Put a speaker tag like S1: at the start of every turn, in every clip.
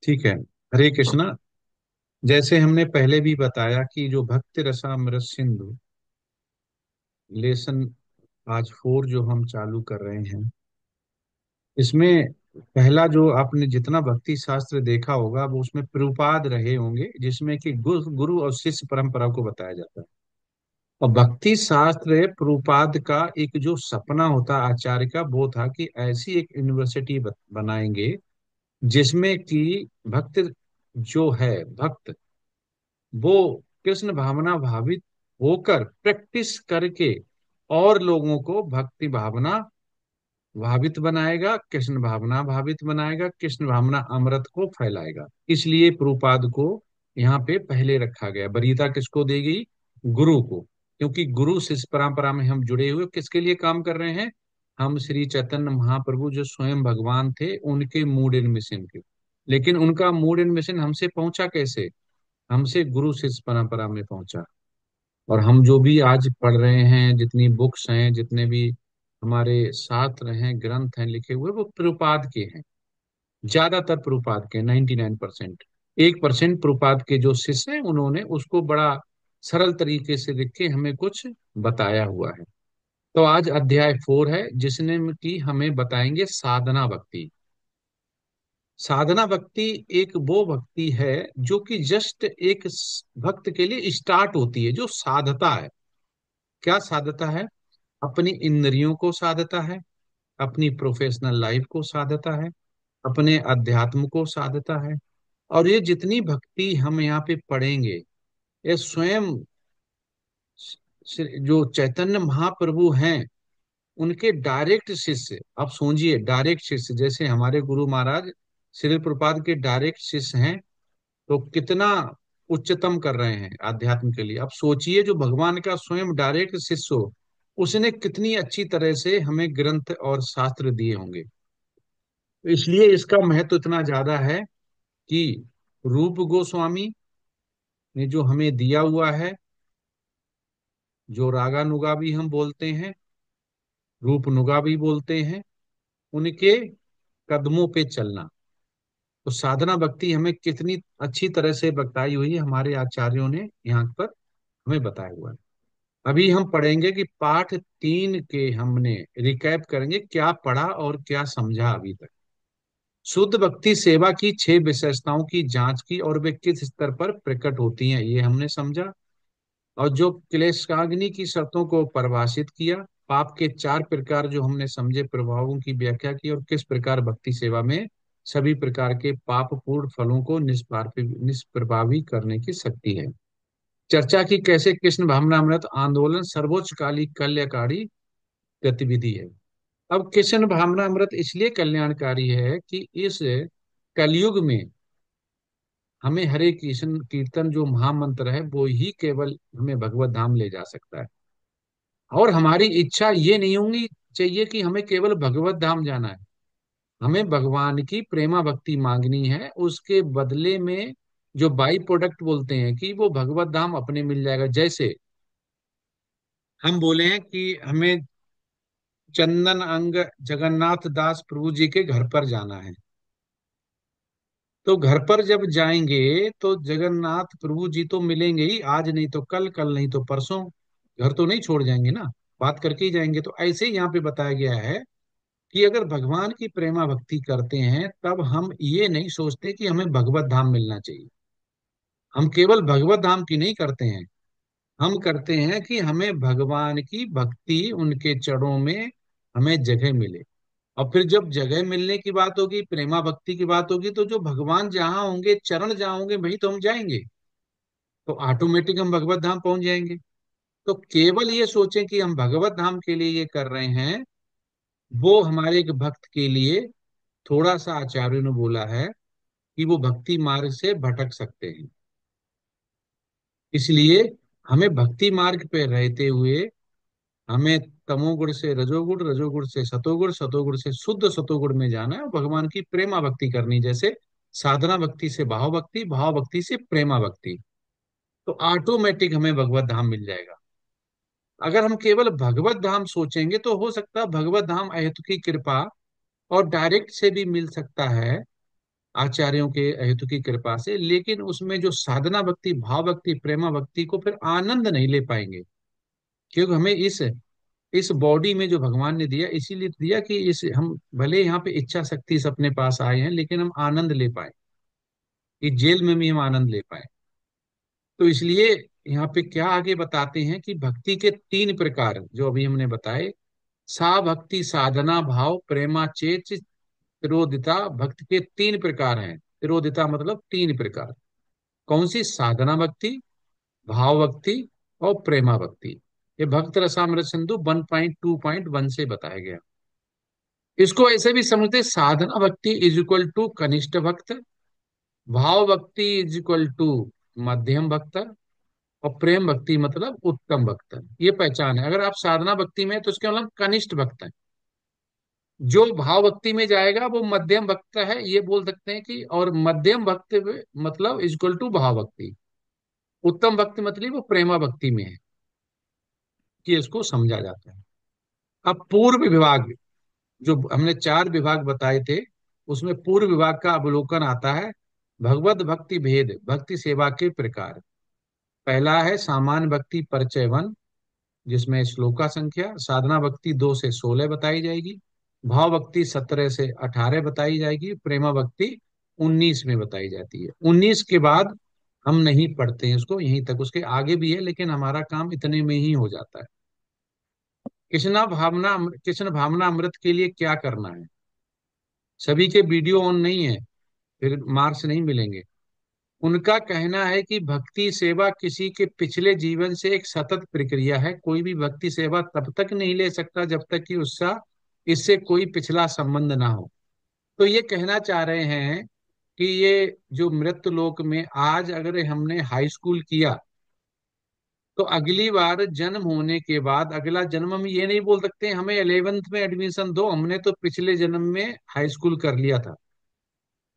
S1: ठीक है। हरे कृष्णा। जैसे हमने पहले भी बताया कि जो भक्ति रसामृत सिंधु लेसन आज 4 जो हम चालू कर रहे हैं, इसमें पहला जो आपने जितना भक्ति शास्त्र देखा होगा वो उसमें प्रभुपाद रहे होंगे, जिसमें कि गुरु गुरु और शिष्य परंपरा को बताया जाता है। और भक्ति शास्त्र प्रभुपाद का एक जो सपना होता आचार्य का, वो था कि ऐसी एक यूनिवर्सिटी बनाएंगे जिसमें कि भक्त जो है भक्त, वो कृष्ण भावना भावित होकर प्रैक्टिस करके और लोगों को भक्ति भावना भावित बनाएगा, कृष्ण भावना भावित बनाएगा, कृष्ण भावना अमृत को फैलाएगा। इसलिए प्रभुपाद को यहाँ पे पहले रखा गया। वरीयता किसको दी गई? गुरु को। क्योंकि गुरु शिष्य परंपरा में हम जुड़े हुए किसके लिए काम कर रहे हैं? हम श्री चैतन्य महाप्रभु जो स्वयं भगवान थे उनके मूड एंड मिशन के। लेकिन उनका मूड एंड मिशन हमसे पहुंचा कैसे? हमसे गुरु शिष्य परंपरा में पहुंचा। और हम जो भी आज पढ़ रहे हैं, जितनी बुक्स हैं, जितने भी हमारे शास्त्र हैं, ग्रंथ हैं लिखे हुए, वो प्रभुपाद के हैं। ज्यादातर प्रभुपाद के, 99%। 1% प्रभुपाद के जो शिष्य हैं उन्होंने उसको बड़ा सरल तरीके से लिख के हमें कुछ बताया हुआ है। तो आज अध्याय 4 है, जिसने की हमें बताएंगे साधना भक्ति। साधना भक्ति एक वो भक्ति है जो कि जस्ट एक भक्त के लिए स्टार्ट होती है, जो साधता है। क्या साधता है? अपनी इंद्रियों को साधता है, अपनी प्रोफेशनल लाइफ को साधता है, अपने अध्यात्म को साधता है। और ये जितनी भक्ति हम यहाँ पे पढ़ेंगे, ये स्वयं जो चैतन्य महाप्रभु हैं उनके डायरेक्ट शिष्य। आप सोचिए, डायरेक्ट शिष्य जैसे हमारे गुरु महाराज श्रील प्रपाद के डायरेक्ट शिष्य हैं, तो कितना उच्चतम कर रहे हैं आध्यात्म के लिए। अब सोचिए, जो भगवान का स्वयं डायरेक्ट शिष्य हो, उसने कितनी अच्छी तरह से हमें ग्रंथ और शास्त्र दिए होंगे। तो इसलिए इसका महत्व इतना ज्यादा है कि रूप गोस्वामी ने जो हमें दिया हुआ है, जो रागा नुगा भी हम बोलते हैं, रूप नुगा भी बोलते हैं, उनके कदमों पे चलना। तो साधना भक्ति हमें कितनी अच्छी तरह से बताई हुई है, हमारे आचार्यों ने यहाँ पर हमें बताया हुआ है। अभी हम पढ़ेंगे कि पाठ 3 के हमने रिकैप करेंगे, क्या पढ़ा और क्या समझा अभी तक। शुद्ध भक्ति सेवा की 6 विशेषताओं की जांच की और वे किस स्तर पर प्रकट होती हैं, ये हमने समझा। और जो क्लेशाग्नि की शर्तों को परिभाषित किया, पाप के 4 प्रकार जो हमने समझे, प्रभावों की व्याख्या की, और किस प्रकार भक्ति सेवा में सभी प्रकार के पाप पूर्ण फलों को निष्प्रभावी करने की शक्ति है। चर्चा की कैसे कृष्ण भावनामृत आंदोलन सर्वोच्च काली कल्याणकारी गतिविधि है। अब कृष्ण भावनामृत इसलिए कल्याणकारी है कि इस कलयुग में हमें हरे कृष्ण कीर्तन जो महामंत्र है वो ही केवल हमें भगवत धाम ले जा सकता है। और हमारी इच्छा ये नहीं होगी चाहिए कि हमें केवल भगवत धाम जाना है। हमें भगवान की प्रेमा भक्ति मांगनी है, उसके बदले में जो बाई प्रोडक्ट बोलते हैं कि वो भगवत धाम अपने मिल जाएगा। जैसे हम बोले हैं कि हमें चंदन अंग जगन्नाथ दास प्रभु जी के घर पर जाना है, तो घर पर जब जाएंगे तो जगन्नाथ प्रभु जी तो मिलेंगे ही, आज नहीं तो कल, कल नहीं तो परसों। घर तो नहीं छोड़ जाएंगे ना, बात करके ही जाएंगे। तो ऐसे ही यहाँ पे बताया गया है कि अगर भगवान की प्रेमा भक्ति करते हैं तब हम ये नहीं सोचते कि हमें भगवत धाम मिलना चाहिए। हम केवल भगवत धाम की नहीं करते हैं, हम करते हैं कि हमें भगवान की भक्ति, उनके चरणों में हमें जगह मिले। और फिर जब जगह मिलने की बात होगी, प्रेमा भक्ति की बात होगी, तो जो भगवान जहाँ होंगे, चरण जहाँ होंगे, वहीं तो हम जाएंगे। तो ऑटोमेटिक हम भगवत धाम पहुंच जाएंगे। तो केवल ये सोचें कि हम भगवत धाम के लिए ये कर रहे हैं, वो हमारे एक भक्त के लिए थोड़ा सा आचार्य ने बोला है कि वो भक्ति मार्ग से भटक सकते हैं। इसलिए हमें भक्ति मार्ग पे रहते हुए हमें तमोगुण से रजोगुण, रजोगुण से सतोगुण, सतोगुण से शुद्ध सतोगुण में जाना है और भगवान की प्रेमा भक्ति करनी। जैसे साधना भक्ति से भाव भक्ति, भाव भक्ति से प्रेमा भक्ति, तो ऑटोमेटिक हमें भगवत धाम मिल जाएगा। अगर हम केवल भगवत धाम सोचेंगे तो हो सकता है भगवत धाम अहेतु की कृपा और डायरेक्ट से भी मिल सकता है। आचार्यों के हेतु की कृपा से, लेकिन उसमें जो साधना भक्ति, भाव भक्ति, प्रेमा भक्ति को फिर आनंद नहीं ले पाएंगे। क्योंकि हमें इस बॉडी में जो भगवान ने दिया, इसीलिए दिया कि इस हम भले यहाँ पे इच्छा शक्ति से अपने पास आए हैं, लेकिन हम आनंद ले पाए, इस जेल में भी हम आनंद ले पाए। तो इसलिए यहाँ पे क्या आगे बताते हैं कि भक्ति के तीन प्रकार जो अभी हमने बताए, सा भक्ति साधना भाव प्रेमा चेत तिरोदिता, भक्ति के तीन प्रकार हैं। तिरोदिता मतलब तीन प्रकार। कौन सी? साधना भक्ति, भाव भक्ति और प्रेमा भक्ति। ये भक्त रसामृत सिंधु 1.2.1 से बताया गया। इसको ऐसे भी समझते, साधना भक्ति इज इक्वल टू कनिष्ठ भक्त, भाव भक्ति इज इक्वल टू मध्यम भक्त, और प्रेम भक्ति मतलब उत्तम भक्त। ये पहचान है। अगर आप साधना भक्ति में हैं, तो उसके मतलब कनिष्ठ भक्त है। जो भाव भक्ति में जाएगा वो मध्यम भक्त है, ये बोल सकते हैं कि। और मध्यम भक्त मतलब इज इक्वल टू भाव भक्ति। उत्तम भक्ति मतलब वो प्रेमा भक्ति में है, कि इसको समझा जाता है। अब पूर्व विभाग, जो हमने चार विभाग बताए थे, उसमें पूर्व विभाग का अवलोकन आता है। भगवत भक्ति भेद, भक्ति सेवा के प्रकार। पहला है सामान्य भक्ति परिचय 1, जिसमें श्लोका संख्या साधना भक्ति 2 से 16 बताई जाएगी, भाव भक्ति 17 से 18 बताई जाएगी, प्रेमा भक्ति 19 में बताई जाती है। 19 के बाद हम नहीं पढ़ते हैं उसको, यहीं तक। उसके आगे भी है, लेकिन हमारा काम इतने में ही हो जाता है। कृष्ण भावना अमृत के लिए क्या करना है? सभी के वीडियो ऑन नहीं है, फिर मार्क्स नहीं मिलेंगे। उनका कहना है कि भक्ति सेवा किसी के पिछले जीवन से एक सतत प्रक्रिया है। कोई भी भक्ति सेवा तब तक नहीं ले सकता जब तक कि उसका इससे कोई पिछला संबंध ना हो। तो ये कहना चाह रहे हैं कि ये जो मृत्यु लोक में आज अगर हमने हाई स्कूल किया, तो अगली बार जन्म होने के बाद अगला जन्म हम ये नहीं बोल सकते हमें 11th में एडमिशन दो, हमने तो पिछले जन्म में हाई स्कूल कर लिया था।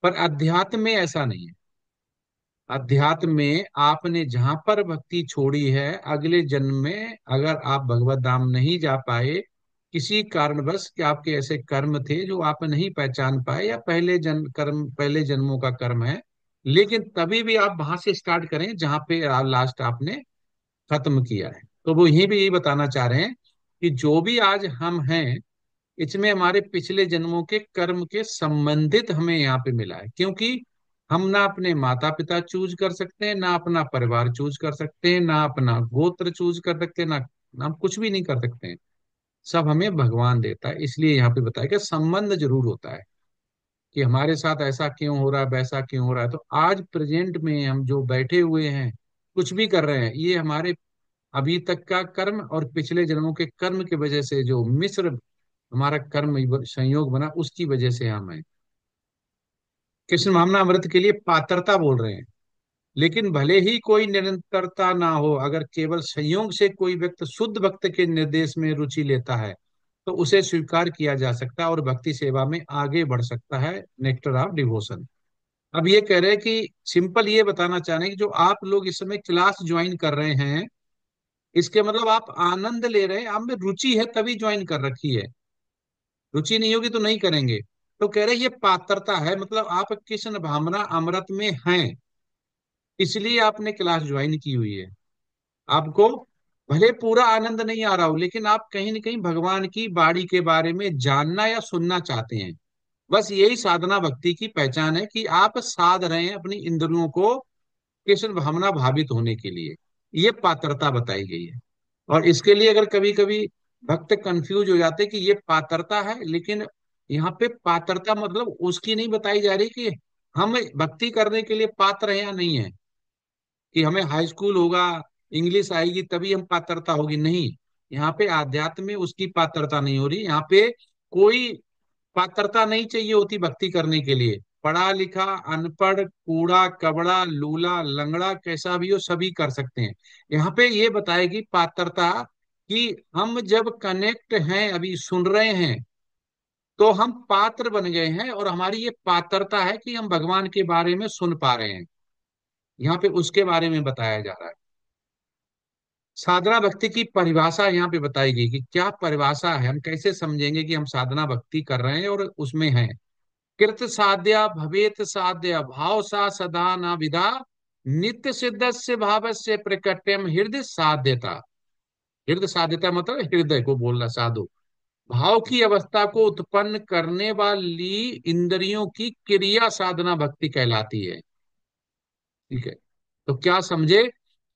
S1: पर अध्यात्म में ऐसा नहीं है। अध्यात्म में आपने जहां पर भक्ति छोड़ी है, अगले जन्म में अगर आप भगवत धाम नहीं जा पाए, किसी कारणवश कि आपके ऐसे कर्म थे जो आप नहीं पहचान पाए, या पहले जन्म कर्म, पहले जन्मों का कर्म है, लेकिन तभी भी आप वहां से स्टार्ट करें जहां पे लास्ट आपने खत्म किया है। तो वो यही भी यही बताना चाह रहे हैं कि जो भी आज हम हैं, इसमें हमारे पिछले जन्मों के कर्म के संबंधित हमें यहाँ पे मिला है। क्योंकि हम ना अपने माता पिता चूज कर सकते हैं, ना अपना परिवार चूज कर सकते हैं, ना अपना गोत्र चूज कर सकते हैं, ना हम कुछ भी नहीं कर सकते हैं। सब हमें भगवान देता है। इसलिए यहाँ पे बताया कि संबंध जरूर होता है, कि हमारे साथ ऐसा क्यों हो रहा है, वैसा क्यों हो रहा है। तो आज प्रेजेंट में हम जो बैठे हुए हैं, कुछ भी कर रहे हैं, ये हमारे अभी तक का कर्म और पिछले जन्मों के कर्म की वजह से जो मिश्र हमारा कर्म संयोग बना, उसकी वजह से हम हैं। कृष्ण भावना अमृत के लिए पात्रता बोल रहे हैं। लेकिन भले ही कोई निरंतरता ना हो, अगर केवल संयोग से कोई व्यक्ति शुद्ध भक्त के निर्देश में रुचि लेता है, तो उसे स्वीकार किया जा सकता है और भक्ति सेवा में आगे बढ़ सकता है, नेक्टर ऑफ डिवोशन। अब ये कह रहे हैं कि सिंपल ये बताना चाह रहे हैं कि जो आप लोग इस समय क्लास ज्वाइन कर रहे हैं, इसके मतलब आप आनंद ले रहे हैं, आप में रुचि है तभी ज्वाइन कर रखी है। रुचि नहीं होगी तो नहीं करेंगे। तो कह रहे ये पात्रता है, मतलब आप कृष्ण भावना अमृत में हैं, इसलिए आपने क्लास ज्वाइन की हुई है। आपको भले पूरा आनंद नहीं आ रहा हो, लेकिन आप कहीं ना कहीं भगवान की बाणी के बारे में जानना या सुनना चाहते हैं। बस यही साधना भक्ति की पहचान है, कि आप साध रहे हैं अपनी इंद्रियों को कृष्ण भावना भावित होने के लिए। ये पात्रता बताई गई है। और इसके लिए अगर कभी कभी भक्त कंफ्यूज हो जाते कि ये पात्रता है, लेकिन यहाँ पे पात्रता मतलब उसकी नहीं बताई जा रही कि हम भक्ति करने के लिए पात्र हैं या नहीं है, कि हमें हाई स्कूल होगा, इंग्लिश आएगी तभी हम पात्रता होगी, नहीं। यहाँ पे आध्यात्म में उसकी पात्रता नहीं हो रही। यहाँ पे कोई पात्रता नहीं चाहिए होती भक्ति करने के लिए। पढ़ा लिखा, अनपढ़, कूड़ा कबड़ा, लूला लंगड़ा, कैसा भी हो सभी कर सकते हैं। यहाँ पे ये बताएगी पात्रता, कि हम जब कनेक्ट हैं, अभी सुन रहे हैं, तो हम पात्र बन गए हैं, और हमारी ये पात्रता है कि हम भगवान के बारे में सुन पा रहे हैं। यहाँ पे उसके बारे में बताया जा रहा है। साधना भक्ति की परिभाषा यहाँ पे बताई गई कि क्या परिभाषा है, हम कैसे समझेंगे कि हम साधना भक्ति कर रहे हैं और उसमें हैं। कृत साध्या भवेत साध्य भाव सा सदा न विधा, नित्य सिद्धस्य भावस्य प्रकट्यम हृदय साध्यता। हृदय साध्यता मतलब हृदय को बोलना साधु, भाव की अवस्था को उत्पन्न करने वाली इंद्रियों की क्रिया साधना भक्ति कहलाती है। ठीक है, तो क्या समझे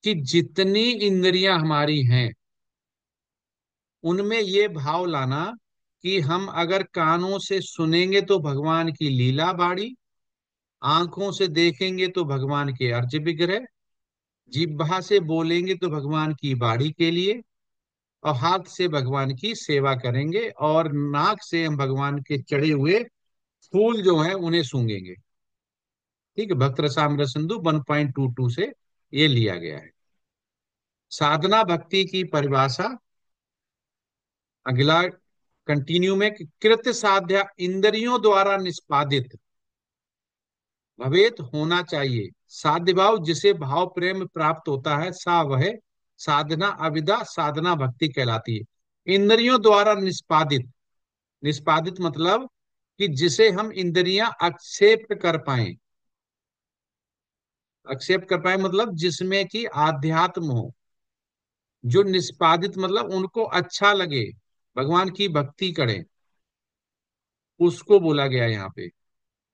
S1: कि जितनी इंद्रियां हमारी हैं उनमें ये भाव लाना कि हम अगर कानों से सुनेंगे तो भगवान की लीला बाड़ी, आंखों से देखेंगे तो भगवान के अर्ज विग्रह, जिह्वा से बोलेंगे तो भगवान की बाड़ी के लिए, और हाथ से भगवान की सेवा करेंगे, और नाक से हम भगवान के चढ़े हुए फूल जो हैं उन्हें सूंघेंगे। ठीक है, भक्त रसामृत सिंधु 1.22 से ये लिया गया है। साधना भक्ति की परिभाषा अगला कंटिन्यू में कि कृत साध्या इंद्रियों द्वारा निष्पादित भवेत होना चाहिए, साध्य भाव जिसे भाव प्रेम प्राप्त होता है सा वह साधना अविदा साधना भक्ति कहलाती है। इंद्रियों द्वारा निष्पादित, निष्पादित मतलब कि जिसे हम इंद्रियां एक्सेप्ट कर पाए, एक्सेप्ट कर पाए मतलब जिसमें कि आध्यात्म हो, जो निष्पादित मतलब उनको अच्छा लगे, भगवान की भक्ति करें, उसको बोला गया यहाँ पे।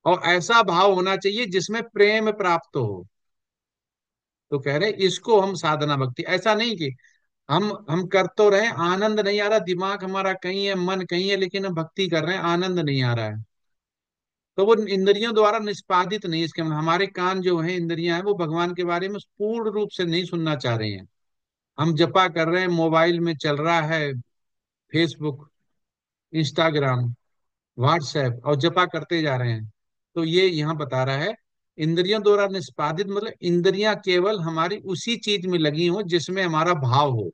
S1: और ऐसा भाव होना चाहिए जिसमें प्रेम प्राप्त हो। तो कह रहे इसको हम साधना भक्ति, ऐसा नहीं कि हम कर तो रहे, आनंद नहीं आ रहा, दिमाग हमारा कहीं है, मन कहीं है, लेकिन हम भक्ति कर रहे हैं, आनंद नहीं आ रहा है, तो वो इंद्रियों द्वारा निष्पादित नहीं। इसके मतलब हमारे कान जो है, इंद्रियां हैं, वो भगवान के बारे में पूर्ण रूप से नहीं सुनना चाह रहे हैं। हम जपा कर रहे हैं, मोबाइल में चल रहा है फेसबुक, इंस्टाग्राम, व्हाट्सएप, और जपा करते जा रहे हैं। तो ये यहाँ बता रहा है इंद्रियों द्वारा निष्पादित मतलब इंद्रियां केवल हमारी उसी चीज में लगी हो जिसमें हमारा भाव हो।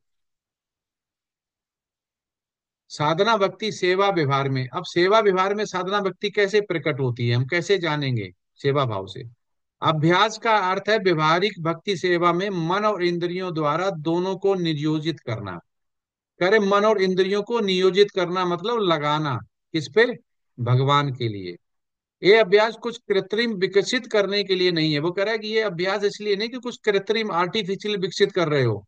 S1: साधना भक्ति सेवा व्यवहार में, अब सेवा व्यवहार में साधना भक्ति कैसे प्रकट होती है, हम कैसे जानेंगे? सेवा भाव से। अभ्यास का अर्थ है व्यवहारिक भक्ति सेवा में मन और इंद्रियों द्वारा दोनों को नियोजित करना। करे मन और इंद्रियों को नियोजित करना मतलब लगाना, किस पे? भगवान के लिए। ये अभ्यास कुछ कृत्रिम विकसित करने के लिए नहीं है। वो कह रहा है कि ये अभ्यास इसलिए नहीं कि कुछ कृत्रिम आर्टिफिशियल विकसित कर रहे हो।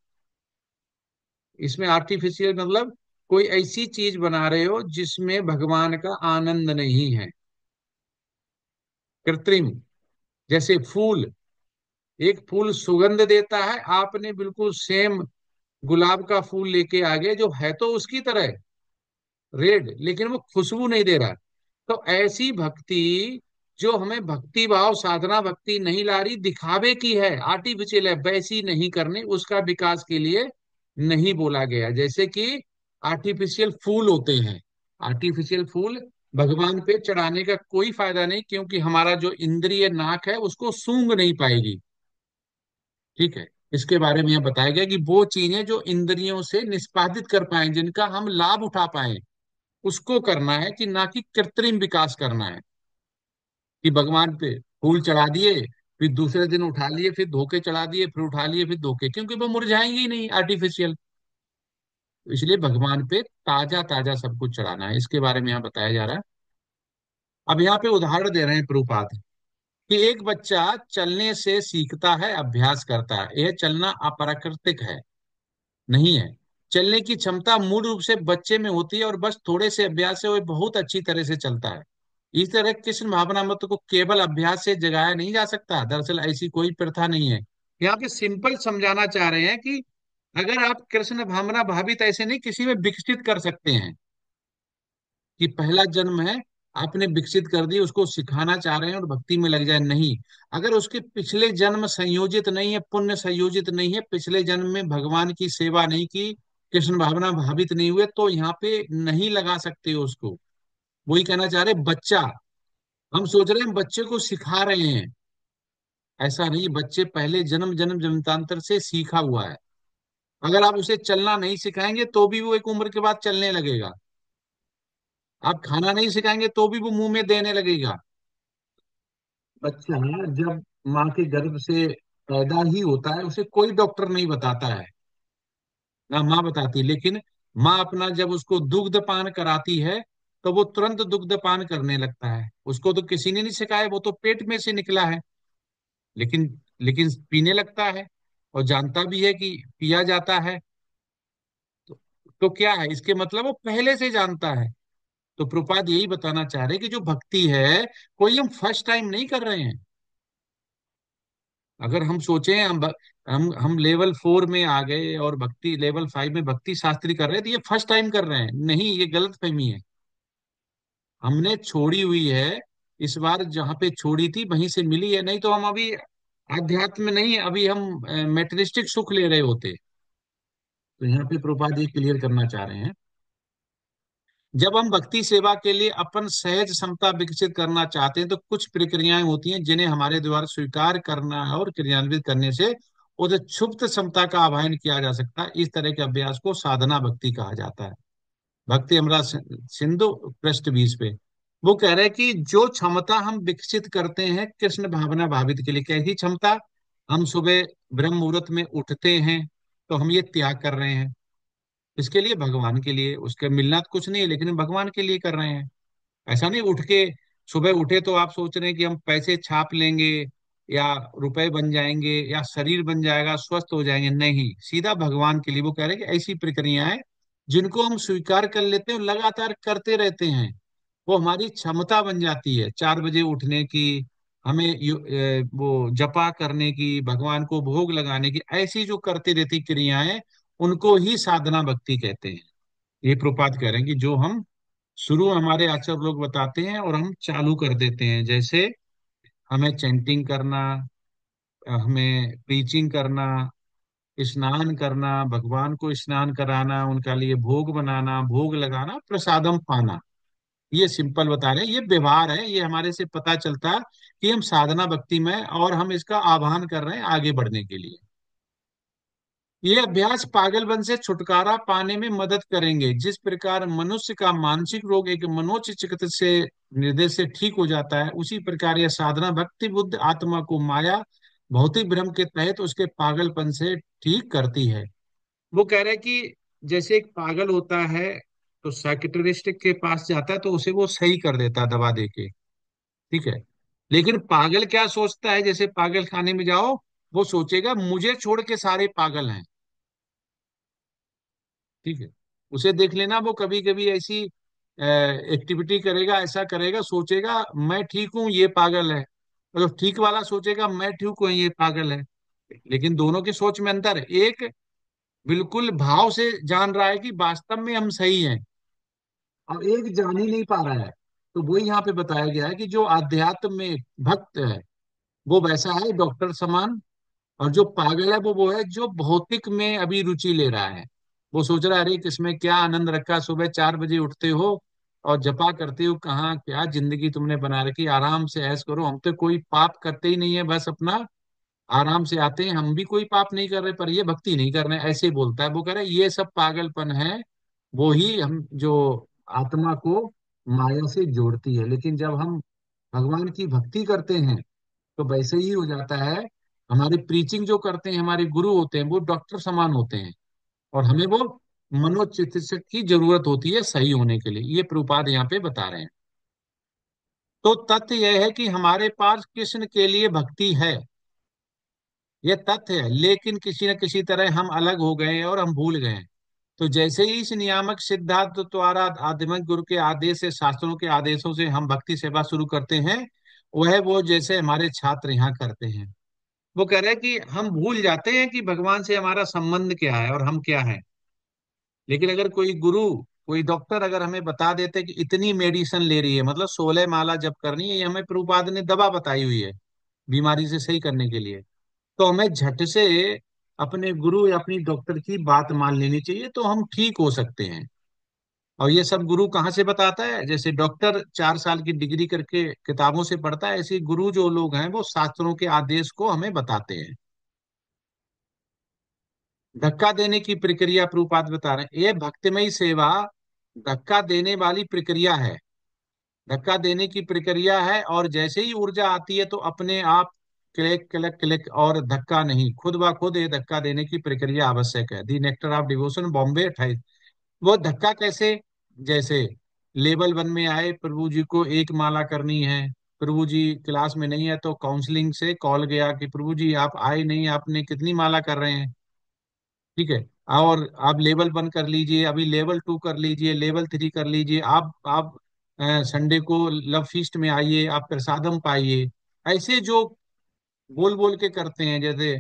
S1: इसमें आर्टिफिशियल मतलब कोई ऐसी चीज बना रहे हो जिसमें भगवान का आनंद नहीं है, कृत्रिम। जैसे फूल, एक फूल सुगंध देता है, आपने बिल्कुल सेम गुलाब का फूल लेके आ गए जो है तो उसकी तरह रेड, लेकिन वो खुशबू नहीं दे रहा। तो ऐसी भक्ति जो हमें भक्ति भाव साधना भक्ति नहीं ला रही, दिखावे की है, आर्टिफिशियल है, वैसी नहीं करनी, उसका विकास के लिए नहीं बोला गया। जैसे कि आर्टिफिशियल फूल होते हैं, आर्टिफिशियल फूल भगवान पे चढ़ाने का कोई फायदा नहीं, क्योंकि हमारा जो इंद्रिय नाक है उसको सूंघ नहीं पाएगी। ठीक है, इसके बारे में यह बताया गया कि वो चीजें जो इंद्रियों से निष्पादित कर पाए, जिनका हम लाभ उठा पाए, उसको करना है, कि ना कि कृत्रिम विकास करना है कि भगवान पे फूल चढ़ा दिए, फिर दूसरे दिन उठा लिए, फिर धोके चढ़ा दिए, फिर उठा लिए, फिर धोके, क्योंकि वो मुरझाएंगे ही नहीं, आर्टिफिशियल। तो इसलिए भगवान पे ताजा ताजा सब कुछ चढ़ाना है, इसके बारे में यहाँ बताया जा रहा है। अब यहाँ पे उदाहरण दे रहे हैं प्रभुपाद कि एक बच्चा चलने से सीखता है, अभ्यास करता है, यह चलना अप्राकृतिक है, नहीं है। चलने की क्षमता मूल रूप से बच्चे में होती है, और बस थोड़े से अभ्यास से वह बहुत अच्छी तरह से चलता है। इस तरह कृष्ण भावनामृत को केवल अभ्यास से जगाया नहीं जा सकता, दरअसल ऐसी कोई प्रथा नहीं है। यहाँ पे सिंपल समझाना चाह रहे हैं कि अगर आप कृष्ण भावना भावित ऐसे नहीं किसी में विकसित कर सकते हैं कि पहला जन्म है, आपने विकसित कर दी, उसको सिखाना चाह रहे हैं और भक्ति में लग जाए, नहीं। अगर उसके पिछले जन्म संयोजित नहीं है, पुण्य संयोजित नहीं है, पिछले जन्म में भगवान की सेवा नहीं की, कृष्ण भावना भावित नहीं हुए, तो यहाँ पे नहीं लगा सकते हो उसको। वही कहना चाह रहे बच्चा, हम सोच रहे हैं बच्चे को सिखा रहे हैं, ऐसा नहीं, बच्चे पहले जन्म जन्म जन्मांतर से सीखा हुआ है। अगर आप उसे चलना नहीं सिखाएंगे तो भी वो एक उम्र के बाद चलने लगेगा। आप खाना नहीं सिखाएंगे तो भी वो मुंह में देने लगेगा। बच्चा जब माँ के गर्भ से पैदा ही होता है, उसे कोई डॉक्टर नहीं बताता है, ना माँ बताती, लेकिन माँ अपना जब उसको दुग्ध पान कराती है तो वो तुरंत दुग्ध पान करने लगता है। उसको तो किसी ने नहीं सिखाया, वो तो पेट में से निकला है, लेकिन लेकिन पीने लगता है और जानता भी है कि पिया जाता है। तो क्या है इसके मतलब, वो पहले से जानता है। तो प्रभुपाद यही बताना चाह रहे हैं कि जो भक्ति है, कोई हम फर्स्ट टाइम नहीं कर रहे हैं। अगर हम सोचें हम लेवल 4 में आ गए और भक्ति लेवल 5 में भक्ति शास्त्री कर रहे हैं, तो ये फर्स्ट टाइम कर रहे हैं, नहीं, ये गलत फहमी है। हमने छोड़ी हुई है, इस बार जहां पे छोड़ी थी वहीं से मिली है, नहीं तो हम अभी अध्यात्म में नहीं, अभी हम मेटेरिस्टिक सुख ले रहे होते। तो यहाँ पे प्रभुपाद ये क्लियर करना चाह रहे हैं, जब हम भक्ति सेवा के लिए अपन सहज क्षमता विकसित करना चाहते हैं तो कुछ प्रक्रियाएं होती हैं जिन्हें हमारे द्वारा स्वीकार करना है, और क्रियान्वित करने से उस क्षुप्त क्षमता का आवाहन किया जा सकता है। इस तरह के अभ्यास को साधना भक्ति कहा जाता है। भक्ति अमृत सिंधु पृष्ठ 20 पे वो कह रहे हैं कि जो क्षमता हम विकसित करते हैं कृष्ण भावना भावित के लिए, कैसी क्षमता? हम सुबह ब्रह्म मुहूर्त में उठते हैं, तो हम ये त्याग कर रहे हैं, इसके लिए, भगवान के लिए। उसके मिलना तो कुछ नहीं है, लेकिन हम भगवान के लिए कर रहे हैं। ऐसा नहीं उठ के, सुबह उठे तो आप सोच रहे हैं कि हम पैसे छाप लेंगे या रुपए बन जाएंगे या शरीर बन जाएगा, स्वस्थ हो जाएंगे, नहीं, सीधा भगवान के लिए। वो कह रहे हैं कि ऐसी प्रक्रियाएं जिनको हम स्वीकार कर लेते हैं और लगातार करते रहते हैं, वो हमारी क्षमता बन जाती है। 4 बजे उठने की, हमें वो जपा करने की, भगवान को भोग लगाने की, ऐसी जो करते रहती क्रियाएं, उनको ही साधना भक्ति कहते हैं। ये प्रपात कह रहे हैं कि जो हम शुरू हमारे आचार्य लोग बताते हैं और हम चालू कर देते हैं, जैसे हमें चैंटिंग करना, हमें प्रीचिंग करना, स्नान करना, भगवान को स्नान कराना, उनका लिए भोग बनाना, भोग लगाना, प्रसादम पाना। ये सिंपल बता रहे हैं, ये व्यवहार है, ये हमारे से पता चलता है कि हम साधना भक्ति में, और हम इसका आह्वान कर रहे हैं आगे बढ़ने के लिए। ये अभ्यास पागलपन से छुटकारा पाने में मदद करेंगे। जिस प्रकार मनुष्य का मानसिक रोग एक मनोचिकित्सक से निर्देश से ठीक हो जाता है, उसी प्रकार यह साधना भक्ति बुद्ध आत्मा को माया भौतिक भ्रम के तहत उसके पागलपन से ठीक करती है। वो कह रहे हैं कि जैसे एक पागल होता है, तो साइकियाट्रिस्ट के पास जाता है तो उसे वो सही कर देता है दवा दे के, ठीक है। लेकिन पागल क्या सोचता है, जैसे पागल खाने में जाओ, वो सोचेगा मुझे छोड़ के सारे पागल हैं, ठीक है। उसे देख लेना, वो कभी कभी ऐसी एक्टिविटी करेगा, ऐसा करेगा, सोचेगा मैं ठीक हूँ ये पागल है, मतलब ठीक वाला सोचेगा मैं ठीक हूँ ये पागल है। लेकिन दोनों की सोच में अंतर है, एक बिल्कुल भाव से जान रहा है कि वास्तव में हम सही हैं, और एक जान ही नहीं पा रहा है। तो वही यहाँ पे बताया गया है कि जो आध्यात्म में भक्त है वो वैसा है डॉक्टर समान, और जो पागल है वो है जो भौतिक में अभी रुचि ले रहा है। वो सोच रहा है अरे किसमें क्या आनंद रखा, सुबह 4 बजे उठते हो और जपा करते हो, कहाँ क्या जिंदगी तुमने बना रखी, आराम से ऐश करो, हम तो कोई पाप करते ही नहीं है, बस अपना आराम से आते हैं, हम भी कोई पाप नहीं कर रहे, पर ये भक्ति नहीं कर रहे, ऐसे ही बोलता है। वो कह रहे हैं ये सब पागलपन है, वो ही हम जो आत्मा को माया से जोड़ती है। लेकिन जब हम भगवान की भक्ति करते हैं तो वैसे ही हो जाता है। हमारी प्रीचिंग जो करते हैं हमारे गुरु होते हैं, वो डॉक्टर समान होते हैं, और हमें वो मनोचिकित्सक की जरूरत होती है सही होने के लिए। ये प्रभुपाद यहाँ पे बता रहे हैं। तो तथ्य यह है कि हमारे पास कृष्ण के लिए भक्ति है, यह तथ्य है, लेकिन किसी न किसी तरह हम अलग हो गए हैं और हम भूल गए हैं। तो जैसे ही इस नियामक सिद्धांत द्वारा आदिमक गुरु के आदेश से, शास्त्रों के आदेशों से हम भक्ति सेवा शुरू करते हैं, वह वो जैसे हमारे छात्र यहाँ करते हैं। वो कह रहे हैं कि हम भूल जाते हैं कि भगवान से हमारा संबंध क्या है और हम क्या हैं। लेकिन अगर कोई गुरु, कोई डॉक्टर अगर हमें बता देते कि इतनी मेडिसिन ले रही है, मतलब 16 माला जप करनी है, ये हमें प्रभुपाद ने दवा बताई हुई है बीमारी से सही करने के लिए, तो हमें झट से अपने गुरु या अपनी डॉक्टर की बात मान लेनी चाहिए, तो हम ठीक हो सकते हैं। और ये सब गुरु कहाँ से बताता है? जैसे डॉक्टर 4 साल की डिग्री करके किताबों से पढ़ता है, ऐसे गुरु जो लोग हैं वो शास्त्रों के आदेश को हमें बताते हैं। धक्का देने की प्रक्रिया प्रभुपाद बता रहे हैं, ये भक्तिमयी सेवा धक्का देने वाली प्रक्रिया है, धक्का देने की प्रक्रिया है, और जैसे ही ऊर्जा आती है तो अपने आप क्लिक क्लिक क्लिक, और धक्का नहीं, खुद ब खुद ये धक्का देने की प्रक्रिया आवश्यक है। दी नेक्टर ऑफ डिवोशन, बॉम्बे 28। वो धक्का कैसे? जैसे लेवल 1 में आए, प्रभु जी को एक माला करनी है, प्रभु जी क्लास में नहीं है तो काउंसलिंग से कॉल गया कि प्रभु जी आप आए नहीं, आपने कितनी माला कर रहे हैं, ठीक है, और आप लेवल 1 कर लीजिए, अभी लेवल 2 कर लीजिए, लेवल 3 कर लीजिए, आप संडे को लव फीस्ट में आइए, आप प्रसादम पाइए। ऐसे जो बोल बोल के करते हैं, जैसे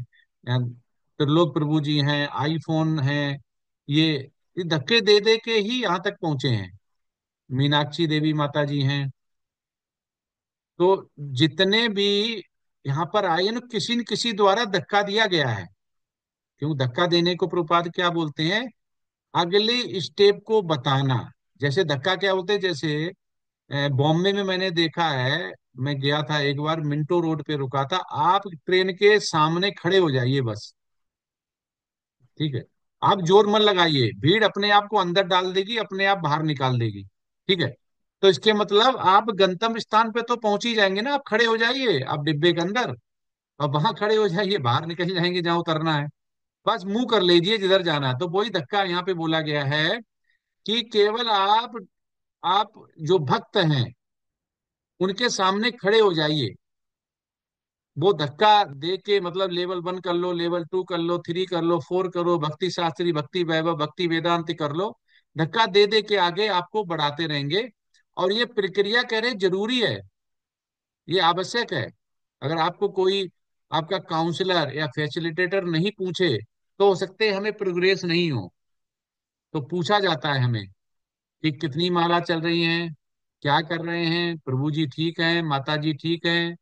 S1: त्रिलोक प्रभु जी हैं, आईफोन हैं, ये धक्के दे दे के ही यहाँ तक पहुंचे हैं। मीनाक्षी देवी माता जी हैं। तो जितने भी यहाँ पर आए हैं ना, किसी न किसी द्वारा धक्का दिया गया है। क्यों धक्का देने को प्रभुपाद क्या बोलते हैं? अगले स्टेप को बताना। जैसे धक्का क्या बोलते हैं, जैसे बॉम्बे में मैंने देखा है, मैं गया था एक बार, मिंटो रोड पे रुका था, आप ट्रेन के सामने खड़े हो जाइए बस, ठीक है, आप जोर मत लगाइए, भीड़ अपने आप को अंदर डाल देगी, अपने आप बाहर निकाल देगी, ठीक है। तो इसके मतलब आप गंतव्य स्थान पे तो पहुंच ही जाएंगे ना, आप खड़े हो जाइए, आप डिब्बे के अंदर, और वहां खड़े हो जाइए, बाहर निकल जाएंगे जहां उतरना है, बस मुंह कर लीजिए जिधर जाना है। तो वही धक्का यहाँ पे बोला गया है कि केवल आप जो भक्त हैं उनके सामने खड़े हो जाइए। वो धक्का दे के मतलब लेवल 1 कर लो, लेवल 2 कर लो, 3 कर लो, 4 करो, भक्ति शास्त्री, भक्ति वैभव, भक्ति वेदांत कर लो, धक्का दे दे के आगे आपको बढ़ाते रहेंगे। और ये प्रक्रिया कह रहे जरूरी है, ये आवश्यक है। अगर आपको कोई आपका काउंसलर या फैसिलिटेटर नहीं पूछे, तो हो सकते हैं हमें प्रोग्रेस नहीं हो। तो पूछा जाता है हमें कि कितनी माला चल रही हैं, क्या कर रहे हैं, प्रभु जी ठीक हैं, माता जी ठीक हैं,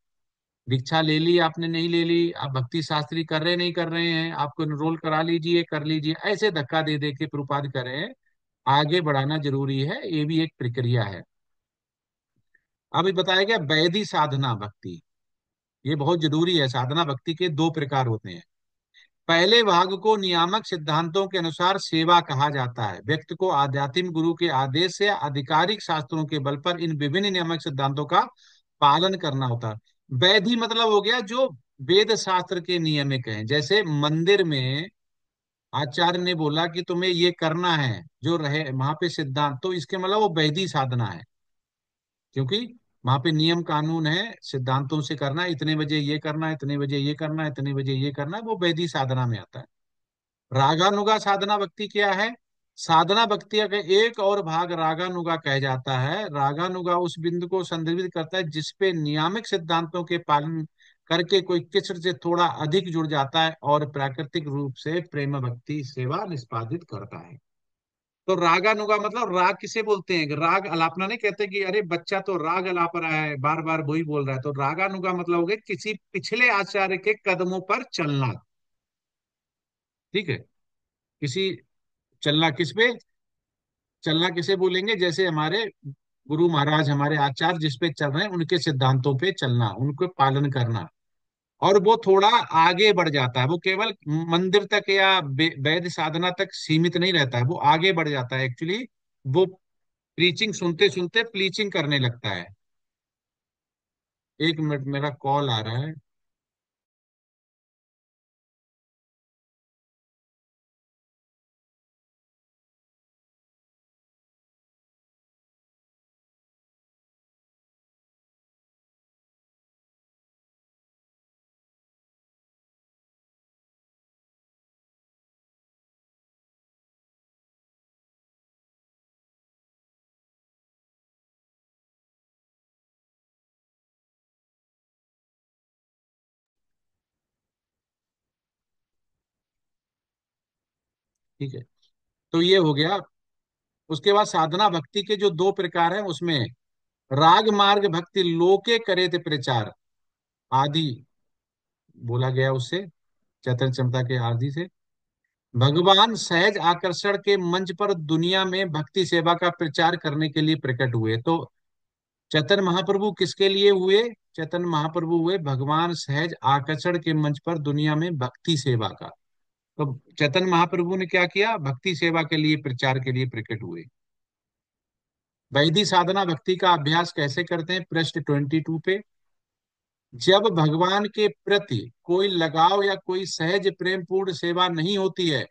S1: दीक्षा ले ली आपने नहीं ले ली, आप भक्ति शास्त्री कर रहे नहीं कर रहे हैं, आपको एनरोल करा लीजिए कर लीजिए, ऐसे धक्का दे दे के प्रभुपाद कर रहे हैं। आगे बढ़ाना जरूरी है, ये भी एक प्रक्रिया है। अभी बताया गया वैधि साधना भक्ति, ये बहुत जरूरी है। साधना भक्ति के 2 प्रकार होते हैं। पहले भाग को नियामक सिद्धांतों के अनुसार सेवा कहा जाता है। व्यक्ति को आध्यात्मिक गुरु के आदेश से आधिकारिक शास्त्रों के बल पर इन विभिन्न नियामक सिद्धांतों का पालन करना होता है। वैधि मतलब हो गया जो वेद शास्त्र के नियमिक हैं। जैसे मंदिर में आचार्य ने बोला कि तुम्हें ये करना है, जो रहे वहां पे सिद्धांत, तो इसके मतलब वो वैधि साधना है, क्योंकि वहां पे नियम कानून है, सिद्धांतों से करना, इतने बजे ये करना, इतने बजे ये करना, इतने बजे ये करना, वो वैधि साधना में आता है। रागानुगा साधना भक्ति क्या है? साधना भक्ति का एक और भाग रागानुगा कह जाता है। रागानुगा उस बिंदु को संदर्भित करता है जिसपे नियामिक सिद्धांतों के पालन करके कोई कृष्ण से थोड़ा अधिक जुड़ जाता है और प्राकृतिक रूप से प्रेम भक्ति सेवा निष्पादित करता है। तो रागानुगा मतलब राग किसे बोलते हैं? राग अलापना नहीं कहते कि अरे बच्चा तो राग अलाप रहा है, बार बार वही बोल रहा है। तो रागानुगा मतलब हो गया किसी पिछले आचार्य के कदमों पर चलना, ठीक है। किसी चलना किस पे? चलना किसे बोलेंगे? जैसे हमारे गुरु महाराज, हमारे आचार्य जिस पे चल रहे हैं उनके सिद्धांतों पे चलना, उनको पालन करना। और वो थोड़ा आगे बढ़ जाता है, वो केवल मंदिर तक या वैध साधना तक सीमित नहीं रहता है, वो आगे बढ़ जाता है एक्चुअली। वो प्रीचिंग सुनते सुनते प्लीचिंग करने लगता है। 1 मिनट, मेरा कॉल आ रहा है। ठीक है, तो ये हो गया। उसके बाद साधना भक्ति के जो 2 प्रकार हैं उसमें राग मार्ग भक्ति लोके करे थे प्रचार आदि बोला गया उससे, चैतन्य चमता के आदि से। भगवान सहज आकर्षण के मंच पर दुनिया में भक्ति सेवा का प्रचार करने के लिए प्रकट हुए। तो चैतन्य महाप्रभु किसके लिए हुए? चैतन्य महाप्रभु हुए भगवान सहज आकर्षण के मंच पर दुनिया में भक्ति सेवा का। तो चैतन्य महाप्रभु ने क्या किया? भक्ति सेवा के लिए, प्रचार के लिए प्रकट हुए। वैदिक साधना भक्ति का अभ्यास कैसे करते हैं? पृष्ठ 22 पे। जब भगवान के प्रति कोई लगाव या कोई सहज प्रेम पूर्ण सेवा नहीं होती है,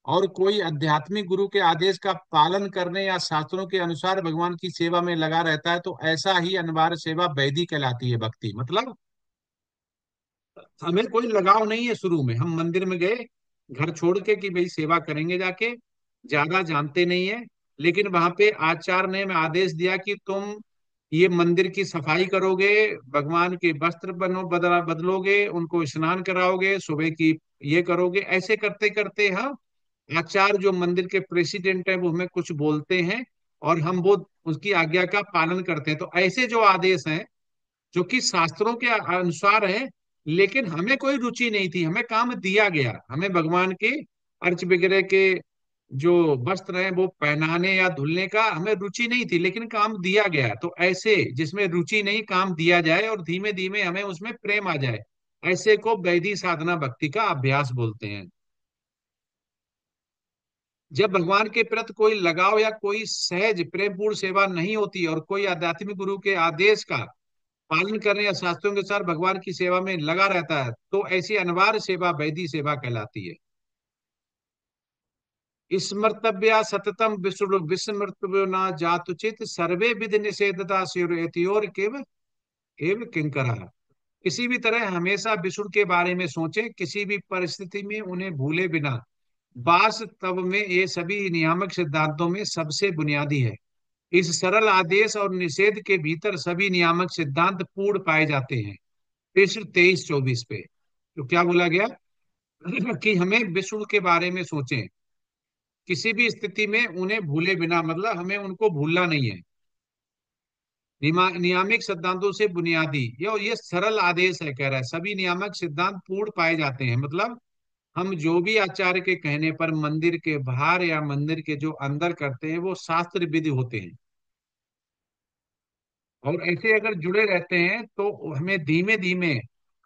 S1: और कोई आध्यात्मिक गुरु के आदेश का पालन करने या शास्त्रों के अनुसार भगवान की सेवा में लगा रहता है, तो ऐसा ही अनिवार्य सेवा वैदिक कहलाती है। भक्ति मतलब हमें कोई लगाव नहीं है, शुरू में हम मंदिर में गए घर छोड़ के कि भाई सेवा करेंगे जाके, ज्यादा जानते नहीं है, लेकिन वहां पे आचार्य ने हमें आदेश दिया कि तुम ये मंदिर की सफाई करोगे, भगवान के वस्त्र बदलोगे, उनको स्नान कराओगे, सुबह की ये करोगे, ऐसे करते करते हम आचार्य जो मंदिर के प्रेसिडेंट हैं वो हमें कुछ बोलते हैं और हम वो उसकी आज्ञा का पालन करते हैं। तो ऐसे जो आदेश हैं जो कि शास्त्रों के अनुसार है, लेकिन हमें कोई रुचि नहीं थी, हमें काम दिया गया, हमें भगवान के अर्च वगैरह के जो वस्त्र हैं वो पहनाने या धुलने का हमें रुचि नहीं थी, लेकिन काम दिया गया। तो ऐसे जिसमें रुचि नहीं काम दिया जाए और धीमे धीमे हमें उसमें प्रेम आ जाए, ऐसे को वैदिक साधना भक्ति का अभ्यास बोलते हैं। जब भगवान के प्रति कोई लगाव या कोई सहज प्रेमपूर्ण सेवा नहीं होती और कोई आध्यात्मिक गुरु के आदेश का पालन करने या शास्त्रों के अनुसार भगवान की सेवा में लगा रहता है, तो ऐसी अनिवार्य सेवा वैदिक सेवा कहलाती है। स्मर्तव्या सततम विष्णु विस्मृतव्यो न जातुचित सर्वे विधि निषेधता और केव एव किंकरा। किसी भी तरह हमेशा विष्णु के बारे में सोचें, किसी भी परिस्थिति में उन्हें भूले बिना। वास्तव में ये सभी नियामक सिद्धांतों में सबसे बुनियादी है। इस सरल आदेश और निषेध के भीतर सभी नियामक सिद्धांत पूर्ण पाए जाते हैं। पृष्ठ 23-24 पे तो क्या बोला गया कि हमें विष्णु के बारे में सोचें, किसी भी स्थिति में उन्हें भूले बिना, मतलब हमें उनको भूलना नहीं है। नियामक सिद्धांतों से बुनियादी ये सरल आदेश है, कह रहा है सभी नियामक सिद्धांत पूर्ण पाए जाते हैं। मतलब हम जो भी आचार्य के कहने पर मंदिर के बाहर या मंदिर के जो अंदर करते हैं वो शास्त्र विधि होते हैं। और ऐसे अगर जुड़े रहते हैं तो हमें धीमे धीमे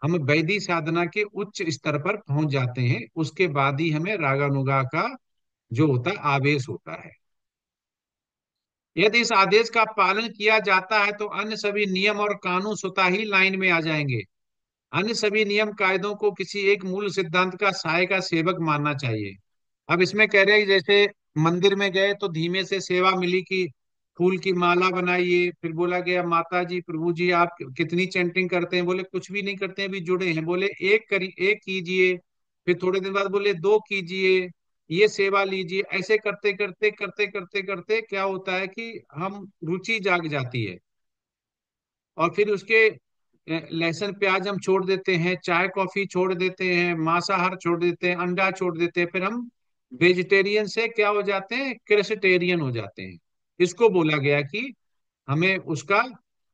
S1: हम वैदिक साधना के उच्च स्तर पर पहुंच जाते हैं, उसके बाद ही हमें रागानुगा का जो होता है आवेश होता है। यदि इस आदेश का पालन किया जाता है तो अन्य सभी नियम और कानून स्वतः ही लाइन में आ जाएंगे। अन्य सभी नियम कायदों को किसी एक मूल सिद्धांत का सहायक का सेवक मानना चाहिए। अब इसमें कह रहे हैं कि जैसे मंदिर में गए तो धीमे से सेवा मिली कि फूल की माला बनाइए, फिर बोला गया माता जी प्रभु जी आप कितनी चैंटिंग करते हैं, बोले कुछ भी नहीं करते हैं अभी जुड़े हैं, बोले एक कीजिए, फिर थोड़े दिन बाद बोले दो कीजिए, ये सेवा लीजिए। ऐसे करते करते करते करते करते क्या होता है कि हम रुचि जाग जाती है और फिर उसके लहसुन प्याज हम छोड़ देते हैं, चाय कॉफी छोड़ देते हैं, मांसाहार छोड़ देते हैं, अंडा छोड़ देते हैं, फिर हम वेजिटेरियन से क्या हो जाते हैं, क्रेस्टेरियन हो जाते हैं। इसको बोला गया कि हमें उसका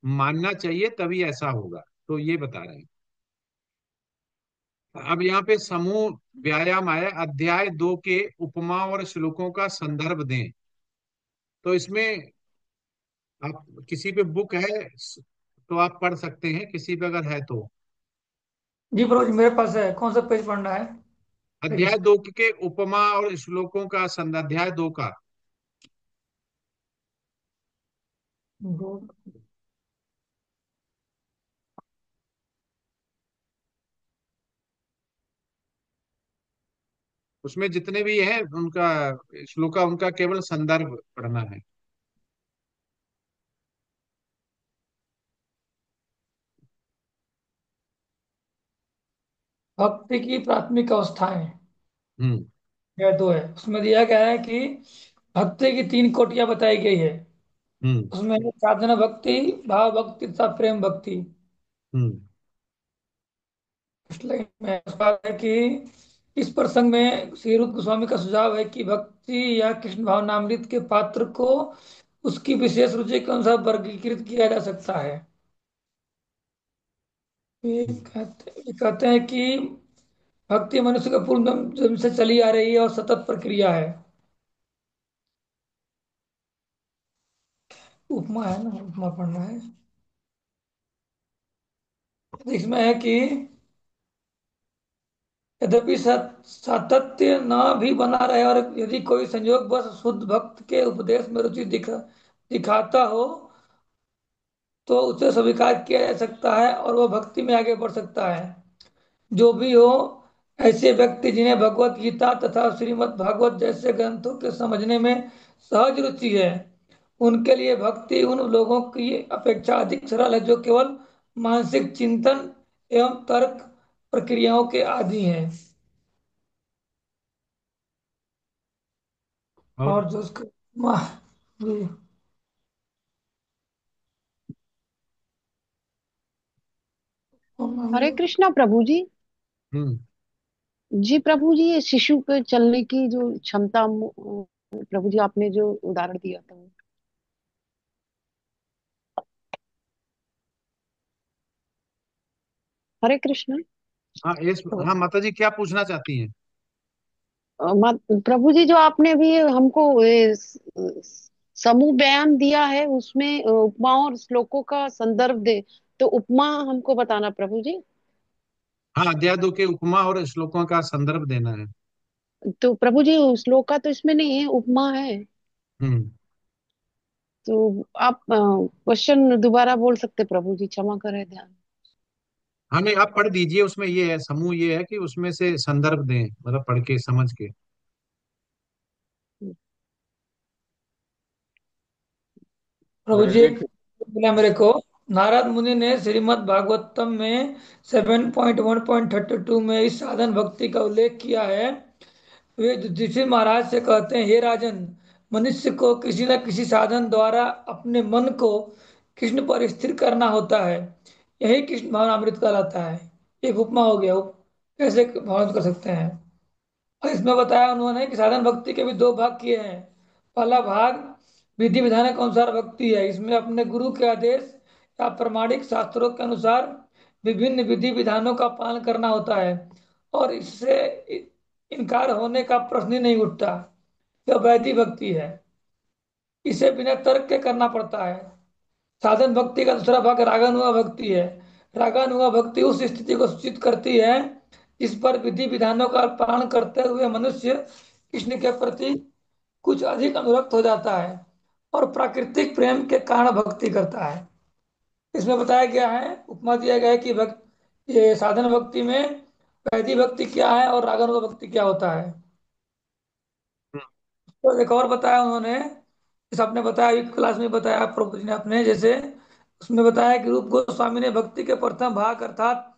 S1: मानना चाहिए तभी ऐसा होगा, तो ये बता रहे हैं। अब यहाँ पे समूह व्यायाम आया, अध्याय 2 के उपमा और श्लोकों का संदर्भ दें। तो इसमें आप किसी पे बुक है तो आप पढ़ सकते हैं, किसी पे अगर है तो।
S2: जी प्रभु जी, मेरे पास है। कौन सा पेज पढ़ना है?
S1: अध्याय 2 के उपमा और श्लोकों का अध्याय 2 का।
S2: गुड।
S1: उसमें जितने भी है उनका श्लोका उनका केवल संदर्भ पढ़ना है।
S2: भक्ति की प्राथमिक अवस्थाएं,
S1: हम्म।
S2: यह दो है। उसमें दिया गया है कि भक्ति की तीन कोटियां बताई गई है।
S1: हम्म।
S2: उसमें है साधना भक्ति, भाव भक्ति तथा प्रेम भक्ति।
S1: हम्म।
S2: इस लाइन में उसका है कि इस प्रसंग में श्री रूप गोस्वामी का सुझाव है कि भक्ति या कृष्ण भावनामृत के पात्र को उसकी विशेष रुचि के अनुसार वर्गीकृत किया जा सकता है। ये कहते हैं कि भक्ति मनुष्य का पूर्ण जन्म से चली आ रही है और सतत प्रक्रिया है। उपमा है ना, उपमा पढ़ना है। इसमें है कि यद्यपि सातत्य न भी बना रहे और यदि कोई संयोग बस शुद्ध भक्त के उपदेश में रुचि दिखाता हो तो उसे स्वीकार किया जा सकता है और वह भक्ति में आगे बढ़ सकता है। जो भी हो, ऐसे व्यक्ति जिन्हें भगवत गीता तथा श्रीमद् भागवत जैसे ग्रंथों के समझने में सहज रुचि है, उनके लिए भक्ति उन लोगों की अपेक्षा अधिक सरल है जो केवल मानसिक चिंतन एवं तर्क प्रक्रियाओं के आदी हैं।
S1: और
S2: और जो उसके माह जी,
S3: हरे कृष्णा प्रभु जी।
S1: हम्म।
S3: जी प्रभु जी, ये शिशु पे चलने की जो क्षमता, प्रभु जी आपने जो उदाहरण दिया था हरे कृष्ण।
S1: हाँ
S3: तो
S1: हाँ माता जी क्या पूछना चाहती हैं?
S3: प्रभु जी, जो आपने भी हमको समूह बयान दिया है, उसमें उपमाओं और श्लोकों का संदर्भ दे, तो उपमा हमको बताना प्रभु जी।
S1: हाँ, अध्याय 2 के उपमा और श्लोकों का संदर्भ देना है।
S3: तो प्रभु जी, श्लोक का तो इसमें नहीं है, उपमा है।
S1: हम्म।
S3: तो आप क्वेश्चन दोबारा बोल सकते प्रभु जी, क्षमा करें ध्यान।
S1: हाँ नहीं, आप पढ़ दीजिए, उसमें ये है, समूह ये है कि उसमें से संदर्भ दें, मतलब पढ़ के समझ के।
S2: प्रभु जी एक मिला मेरे को। नारद मुनि ने श्रीमद् भागवतम में 7.1.32 में इस साधन भक्ति का उल्लेख किया है। वे युधिष्ठिर महाराज से कहते हैं, हे राजन, मनुष्य को किसी न किसी साधन द्वारा अपने मन को कृष्ण पर स्थिर करना होता है। यही कृष्ण भावनामृत कहलाता है। एक उपमा हो गया, कैसे भावना कर सकते हैं। और इसमें बताया उन्होंने कि साधन भक्ति के भी दो भाग किए हैं। पहला भाग विधि विधान के अनुसार भक्ति है। इसमें अपने गुरु के आदेश या प्रमाणिक शास्त्रों के अनुसार विभिन्न विधि विधानों का पालन करना होता है, और इससे इनकार होने का प्रश्न ही नहीं उठता। यह वैदिक भक्ति है। इसे बिना तर्क के करना पड़ता है। साधन भक्ति का दूसरा भाग रागानुगा भक्ति है। रागानुगा भक्ति उस स्थिति को सूचित करती है जिस पर विधि विधानों का पालन करते हुए मनुष्य कृष्ण के प्रति कुछ अधिक अनुरक्त हो जाता है और प्राकृतिक प्रेम के कारण भक्ति करता है। इसमें बताया गया है, उपमा दिया गया है कि ये साधन भक्ति में वैदिक भक्ति क्या है और रागानुगा भक्ति क्या होता है। तो एक और बताया उन्होंने, जैसे आपने बताया, एक क्लास में बताया प्रभु जी ने अपने, जैसे उसमें बताया कि रूप गोस्वामी ने भक्ति के प्रथम भाग अर्थात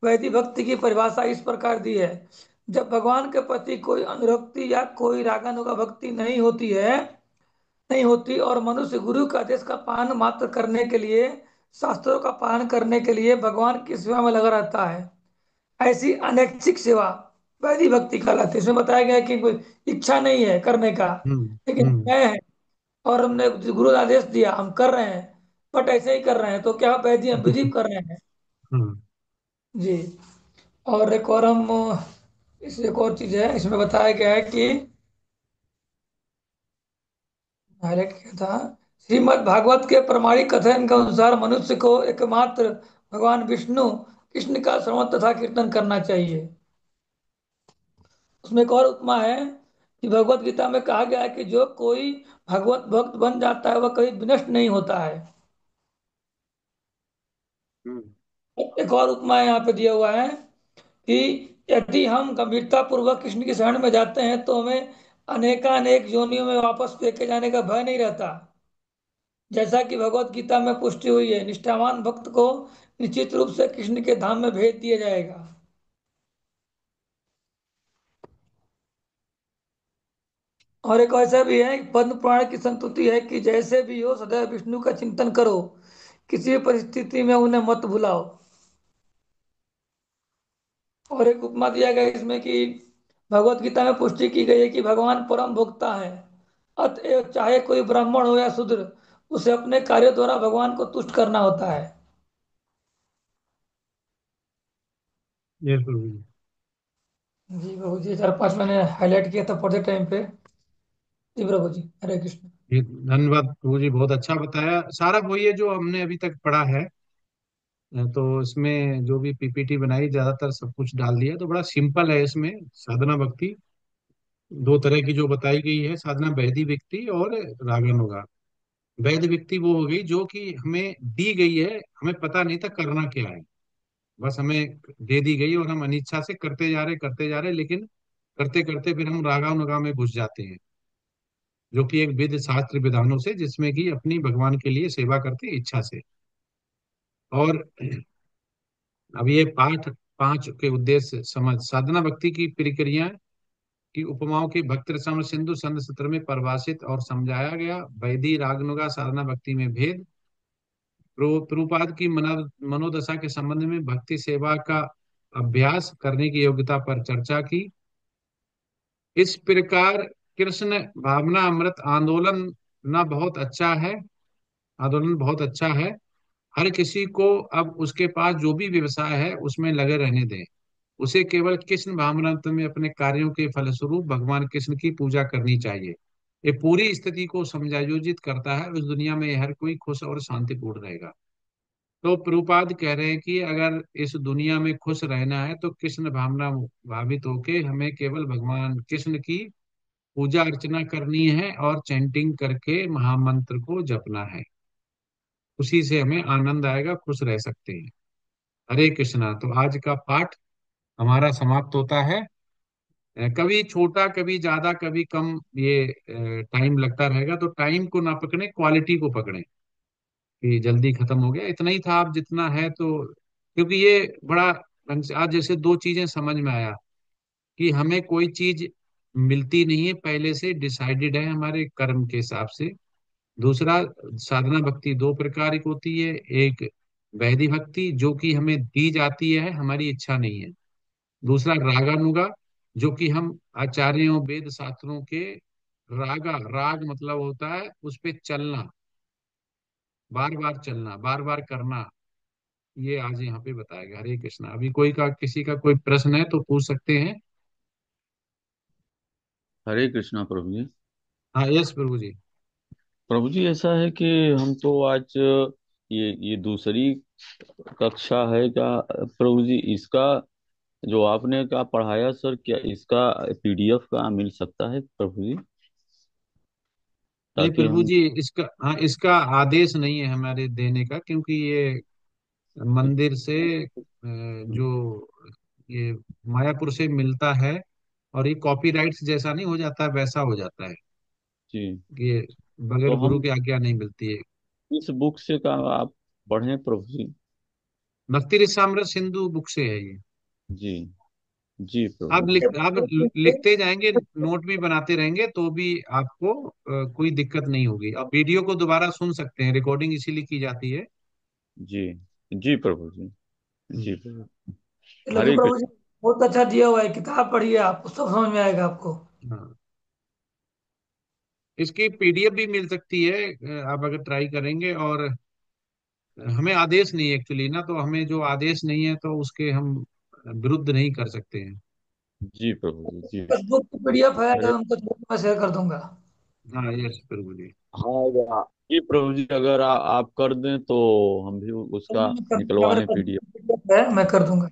S2: वैदिक भक्ति की परिभाषा इस प्रकार दी है। जब भगवान के प्रति कोई अनुरक्ति या कोई रागानुगा भक्ति नहीं होती और मनुष्य गुरु का आदेश का पालन मात्र करने के लिए, शास्त्रों का पालन करने के लिए भगवान की सेवा में लगा रहता है, ऐसी अनैच्छिक सेवा वैदिक भक्ति कहलाती है। इसमें बताया गया है कि कोई इच्छा नहीं है करने का,
S1: हम्म।
S2: लेकिन
S1: हम्म।
S2: है, और हमने गुरु ने आदेश दिया, हम कर रहे हैं, बट ऐसे ही कर रहे हैं, तो क्या वैदिक हम विधि कर रहे हैं।
S1: हम्म।
S2: जी। और एक और हम इस एक और चीज है, इसमें बताया गया है कि हाईलाइट किया था, श्रीमद् भागवत के प्रमाणिक कथन के अनुसार मनुष्य को एकमात्र भगवान विष्णु कृष्ण का श्रवण तथा कीर्तन करना चाहिए। उसमें एक और उपमा है कि भगवत गीता में कहा गया है कि जो कोई भगवत भक्त बन जाता है वह कभी विनष्ट नहीं होता है।
S1: हम्म।
S2: एक और उपमा यहाँ पे दिया हुआ है कि यदि हम गंभीरता पूर्वक कृष्ण की शरण में जाते हैं तो हमें अनेकानेक योनियों में वापस फेंके जाने का भय नहीं रहता। जैसा कि भगवत गीता में पुष्टि हुई है, निष्ठावान भक्त को निश्चित रूप से कृष्ण के धाम में भेज दिया जाएगा। और एक ऐसा भी है, पद्म पुराण की संस्तुति है कि जैसे भी हो सदैव विष्णु का चिंतन करो, किसी भी परिस्थिति में उन्हें मत भुलाओ। और एक उपमा दिया गया है इसमें कि भगवत गीता में पुष्टि की गई है कि भगवान परम भोक्ता है, अतएव चाहे कोई ब्राह्मण हो या शूद्र, उसे अपने कार्यों द्वारा भगवान को तुष्ट करना होता है।
S1: यस प्रभु जी।
S2: जी प्रभु जी, 4-5 मैंने हाईलाइट किया था पढ़ते टाइम पे। जी प्रभु जी, हरे कृष्ण।
S1: ये धन्यवाद प्रभु जी, बहुत अच्छा बताया। सारा वही है जो हमने अभी तक पढ़ा है। तो इसमें जो भी पीपीटी बनाई, ज्यादातर सब कुछ डाल दिया, तो बड़ा सिंपल है इसमें। साधना भक्ति दो तरह की जो बताई गई है, साधना वैधि व्यक्ति और रागन होगा। वैध व्यक्ति वो हो गई जो कि हमें दी गई है, हमें पता नहीं था करना क्या है। बस हमें दे दी गई और हम अनिच्छा से करते जा रहे, लेकिन करते करते फिर हम रागानुगा में घुस जाते हैं, जो कि एक विधि शास्त्र विधानों से, जिसमें कि अपनी भगवान के लिए सेवा करते हैं इच्छा से। और अब ये पाठ पांच के उद्देश्य समझ, साधना भक्ति की प्रक्रिया की उपमाओं की भक्त रसायन सिंधु संध सत्र में परिभाषित और समझाया गया। वैधि रागनुगा साधना भक्ति में भेद, प्रभुपाद की मनोदशा के संबंध में भक्ति सेवा का अभ्यास करने की योग्यता पर चर्चा की। इस प्रकार कृष्ण भावना अमृत आंदोलन न बहुत अच्छा है, आंदोलन बहुत अच्छा है। हर किसी को अब उसके पास जो भी व्यवसाय है उसमें लगे रहने दें। उसे केवल कृष्ण भावनामृत में अपने कार्यों के फलस्वरूप भगवान कृष्ण की पूजा करनी चाहिए। ये पूरी स्थिति को समझायोजित करता है, उस दुनिया में हर कोई खुश और शांतिपूर्ण रहेगा। तो प्रभुपाद कह रहे हैं कि अगर इस दुनिया में खुश रहना है तो कृष्ण भावना भावित होके हमें केवल भगवान कृष्ण की पूजा अर्चना करनी है और चैंटिंग करके महामंत्र को जपना है। उसी से हमें आनंद आएगा, खुश रह सकते हैं। हरे कृष्णा। तो आज का पाठ हमारा समाप्त होता है। कभी छोटा, कभी ज्यादा, कभी कम, ये टाइम लगता रहेगा। तो टाइम को ना पकड़े, क्वालिटी को पकड़े कि जल्दी खत्म हो गया, इतना ही था। आप जितना है तो, क्योंकि ये बड़ा ढंग से आज जैसे दो चीजें समझ में आया कि हमें कोई चीज मिलती नहीं है, पहले से डिसाइडेड है हमारे कर्म के हिसाब से। दूसरा, साधना भक्ति दो प्रकार की होती है। एक वैधि भक्ति जो कि हमें दी जाती है, हमारी इच्छा नहीं है। दूसरा रागानुगा, जो कि हम आचार्यों वेद शास्त्रों के राग मतलब होता है उस पे चलना, बार बार चलना, बार बार करना। ये आज यहाँ पे बताया गया। हरे कृष्णा। अभी कोई का किसी का कोई प्रश्न है तो पूछ सकते हैं।
S4: हरे कृष्णा प्रभु जी।
S1: हाँ, यस प्रभु जी।
S4: प्रभु जी ऐसा है कि हम तो आज ये दूसरी कक्षा है क्या प्रभु जी? इसका जो आपने का पढ़ाया सर, क्या इसका पीडीएफ का मिल सकता है प्रभु जी,
S1: नहीं
S4: ताकि
S1: प्रभु
S4: हम।
S1: जी, इसका, हाँ, इसका आदेश नहीं है हमारे देने का, क्योंकि ये मंदिर से जो ये मायापुर से मिलता है, और ये कॉपीराइट्स जैसा नहीं हो जाता है, वैसा हो जाता है।
S4: जी।
S1: ये
S4: तो
S1: बगैर गुरु
S4: हम
S1: की आज्ञा नहीं मिलती है।
S4: इस बुक से का आप पढ़ें प्रभु जी।
S1: भक्ति रसामृत सिंधु बुक से है ये।
S4: जी। जी प्रभु जी।
S1: आप लिखते जाएंगे, नोट भी बनाते रहेंगे, तो भी आपको कोई दिक्कत नहीं होगी। आप वीडियो को दोबारा सुन सकते हैं, रिकॉर्डिंग इसीलिए की जाती है।
S4: जी। जी प्रभु जी। जी
S1: हम्म,
S4: प्रभु।
S2: लेकिन
S4: हरे
S2: प्रभु जी
S4: कृष्ण।
S2: बहुत अच्छा दिया हुआ है, किताब पढ़िए, आपको सब समझ में आएगा आपको।
S1: हाँ, इसकी पीडीएफ भी मिल सकती है, आप अगर ट्राई करेंगे। और हमें आदेश नहीं है एक्चुअली ना, तो हमें जो आदेश नहीं है तो उसके हम विरुद्ध नहीं कर सकते हैं।
S4: जी प्रभु जी। जी।
S2: फेसबुक की पीडीएफ है,
S4: हरे।
S2: अगर उनको चाहिए तो मैं शेयर कर दूंगा।
S1: हाँ, यस प्रभु जी।
S4: हाँ जी प्रभु जी, अगर आप कर दें तो हम भी उसका
S2: मैं कर दूंगा,
S4: निकलवा
S2: मेरे
S4: लें
S2: पास
S4: पीडीएफ।
S2: PDF है, मैं कर दूंगा।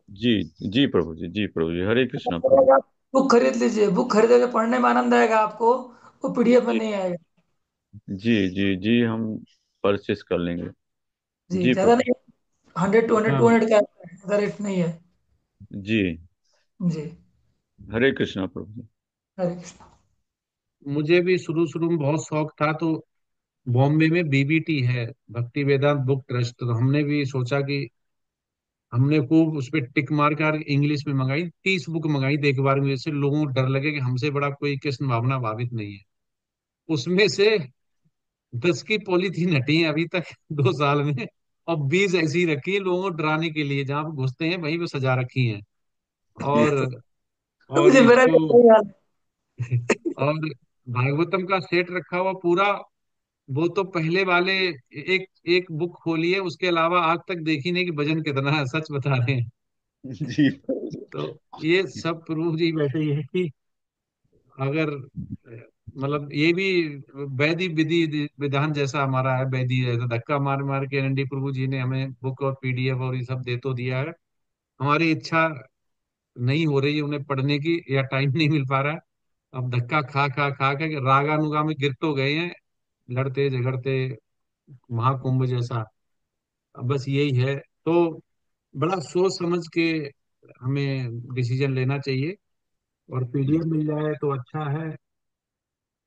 S4: जी। जी प्रभु जी। जी प्रभु जी। हरे कृष्णा प्रभु।
S2: आप बुक खरीद लीजिए, बुक खरीदे के पढ़ने में आनंद आएगा आपको, वो पीडीएफ में
S4: जी।
S2: नहीं आएगा।
S4: जी। जी। जी हम परचेस कर लेंगे।
S2: जी,
S4: जी
S2: ज्यादा
S4: प्रभु।
S2: नहीं, 100 200
S1: हाँ,
S2: 200 का आता है, ज्यादा रेट नहीं है।
S4: जी।
S2: जी।
S4: हरे कृष्णा प्रभु जी।
S2: हरे कृष्ण।
S1: मुझे भी शुरू शुरू में बहुत शौक था, तो बॉम्बे में बीबीटी है, भक्ति वेदांत बुक ट्रस्ट, तो हमने भी सोचा कि हमने खूब उस पर टिक मार कर इंग्लिश में मंगाई, 30 बुक मंगाई थी एक बार में, जैसे लोगों को डर लगे कि हमसे बड़ा कोई कृष्ण भावना भावित नहीं है। उसमें से 10 की पॉलीथीन हटी है अभी तक 2 साल में, और 20 ऐसी ही रखी है लोगों को डराने के लिए, जहां पे घुसते हैं वहीं पे सजा रखी हैं। और
S2: तो
S1: और
S2: मुझे
S1: एक
S2: मेरा भी
S1: तो
S2: वही हाल है।
S1: और भागवतम का सेट रखा हुआ पूरा। वो तो पहले वाले एक एक बुक खोली है, उसके अलावा आज तक देखी नहीं कि वजन कितना है, सच बता रहे हैं।
S4: जी प्रभु जी।
S1: तो ये सब प्रूफ जी बैठे ही है कि अगर मतलब ये भी वैधि विधि विधान जैसा हमारा है, वैधि जैसा धक्का मार मार के एनडी प्रभु जी ने हमें बुक और पीडीएफ और ये सब दे तो दिया है। हमारी इच्छा नहीं हो रही है उन्हें पढ़ने की, या टाइम नहीं मिल पा रहा है। अब धक्का खा खा खा के रागानुगा में गिर तो गए हैं, लड़ते झगड़ते, महाकुंभ जैसा। अब बस यही है। तो बड़ा सोच समझ के हमें डिसीजन लेना चाहिए। और पीडीएफ मिल जाए तो अच्छा है।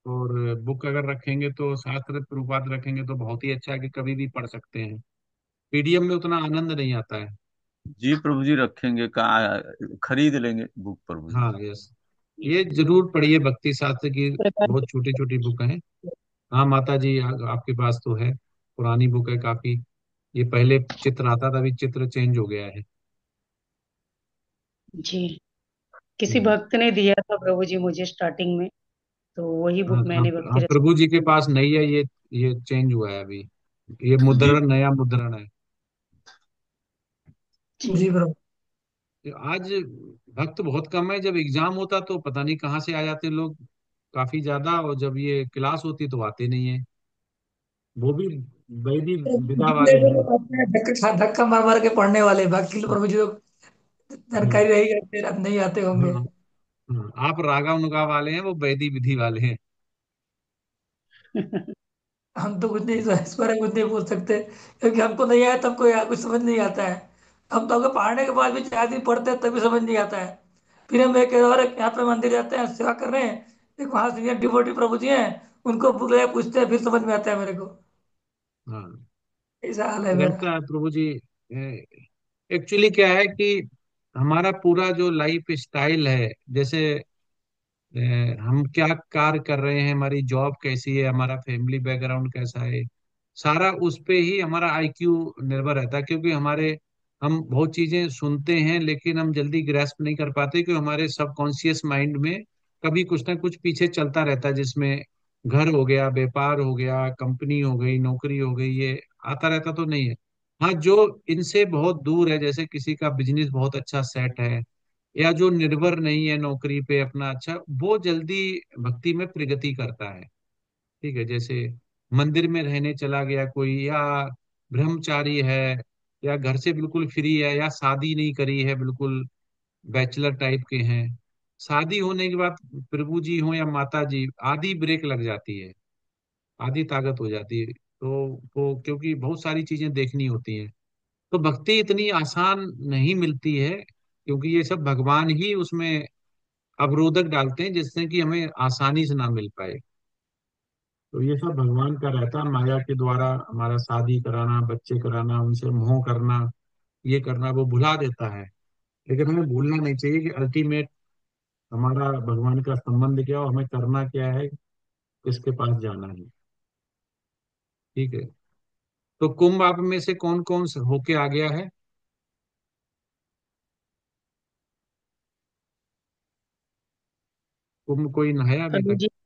S1: और बुक अगर रखेंगे तो शास्त्र प्रूपात रखेंगे तो बहुत ही अच्छा है कि कभी भी पढ़ सकते हैं। पीडीएफ में उतना आनंद नहीं आता है।
S4: जी प्रभु जी, रखेंगे, कहाँ खरीद लेंगे बुक प्रभु जी।
S1: हाँ, यस। ये जरूर पढ़िए, भक्ति शास्त्र की बहुत छोटी छोटी बुक हैं। हाँ माता जी, आपके पास तो है, पुरानी बुक है काफी। ये पहले चित्र आता था, अभी चित्र चेंज हो गया है।
S3: जी, किसी
S1: हम्म।
S3: भक्त ने दिया था प्रभु जी मुझे स्टार्टिंग में, तो वही
S1: हाँ
S3: बुक
S1: हाँ
S3: मैंने भक्ति
S1: हाँ,
S3: रस।
S1: प्रभु जी के पास नहीं है ये चेंज हुआ है अभी। ये
S4: जी
S1: मुद्रण, नया मुद्रण है।
S2: जी
S3: जी।
S2: प्रभु।
S1: आज भक्त बहुत कम है। जब एग्जाम होता तो पता नहीं कहाँ से आ जाते लोग, काफी ज्यादा। और जब ये क्लास होती तो आते नहीं है, वो भी वैदिक विदा
S2: जितने
S1: वाले
S2: जो
S1: हैं।
S2: लोग आते हैं धक्का धक्का मार मार के पढ़ने वाले, बाकी लोग प्रभु जी तो
S1: हम्म,
S2: जानकारी रही करते नहीं आते होंगे।
S1: हाँ हाँ, आप रागा उनगा वाले हैं, वो वैदिक विधि वाले हैं।
S2: हम तो कुछ नहीं, इस बारे में कुछ नहीं बोल सकते, क्योंकि हमको नहीं आया, तब कोई कुछ समझ नहीं आता है। हम तो अगर पढ़ने के बाद भी 4 दिन पढ़ते हैं तभी समझ नहीं आता है। फिर हम एक और यहाँ पे मंदिर जाते हैं, सेवा कर रहे हैं, एक वहां सीनियर डिवोटी प्रभु जी हैं, उनको बुक ले पूछते हैं, फिर समझ में आता है मेरे को।
S1: हाँ,
S2: ऐसा हाल है मेरा।
S1: रहता है प्रभु जी। एक्चुअली क्या है कि हमारा पूरा जो लाइफ स्टाइल है, जैसे अ, हम क्या कार्य कर रहे हैं, हमारी जॉब कैसी है, हमारा फैमिली बैकग्राउंड कैसा है, सारा उस पे ही हमारा आईक्यू निर्भर रहता है। क्योंकि हम बहुत चीजें सुनते हैं लेकिन हम जल्दी ग्रैस्प नहीं कर पाते, क्योंकि हमारे सबकॉन्शियस माइंड में कभी कुछ ना कुछ पीछे चलता रहता है, जिसमें घर हो गया, व्यापार हो गया, कंपनी हो गई, नौकरी हो गई, ये आता रहता तो नहीं है। हाँ, जो इनसे बहुत दूर है, जैसे किसी का बिजनेस बहुत अच्छा सेट है, या जो निर्भर नहीं है नौकरी पे अपना, अच्छा, वो जल्दी भक्ति में प्रगति करता है। ठीक है, जैसे मंदिर में रहने चला गया कोई, या ब्रह्मचारी है, या घर से बिल्कुल फ्री है, या शादी नहीं करी है, बिल्कुल बैचलर टाइप के हैं। शादी होने के बाद प्रभु जी हो या माता जी, आधी ब्रेक लग जाती है, आधी ताकत हो जाती है। तो वो, क्योंकि बहुत सारी चीजें देखनी होती हैं, तो भक्ति इतनी आसान नहीं मिलती है, क्योंकि ये सब भगवान ही उसमें अवरोधक डालते हैं जिससे कि हमें आसानी से ना मिल पाए। तो ये सब भगवान का रहता है, माया के द्वारा हमारा शादी कराना, बच्चे कराना, उनसे मोह करना, ये करना, वो भुला देता है। लेकिन हमें भूलना नहीं चाहिए कि अल्टीमेट हमारा भगवान का संबंध क्या है और हमें करना क्या है, किसके पास जाना है। ठीक है। तो कुंभ आप में से कौन कौन होके आ गया है? कुंभ कोई नहाया अभी
S3: प्रभु
S1: तक?
S3: जी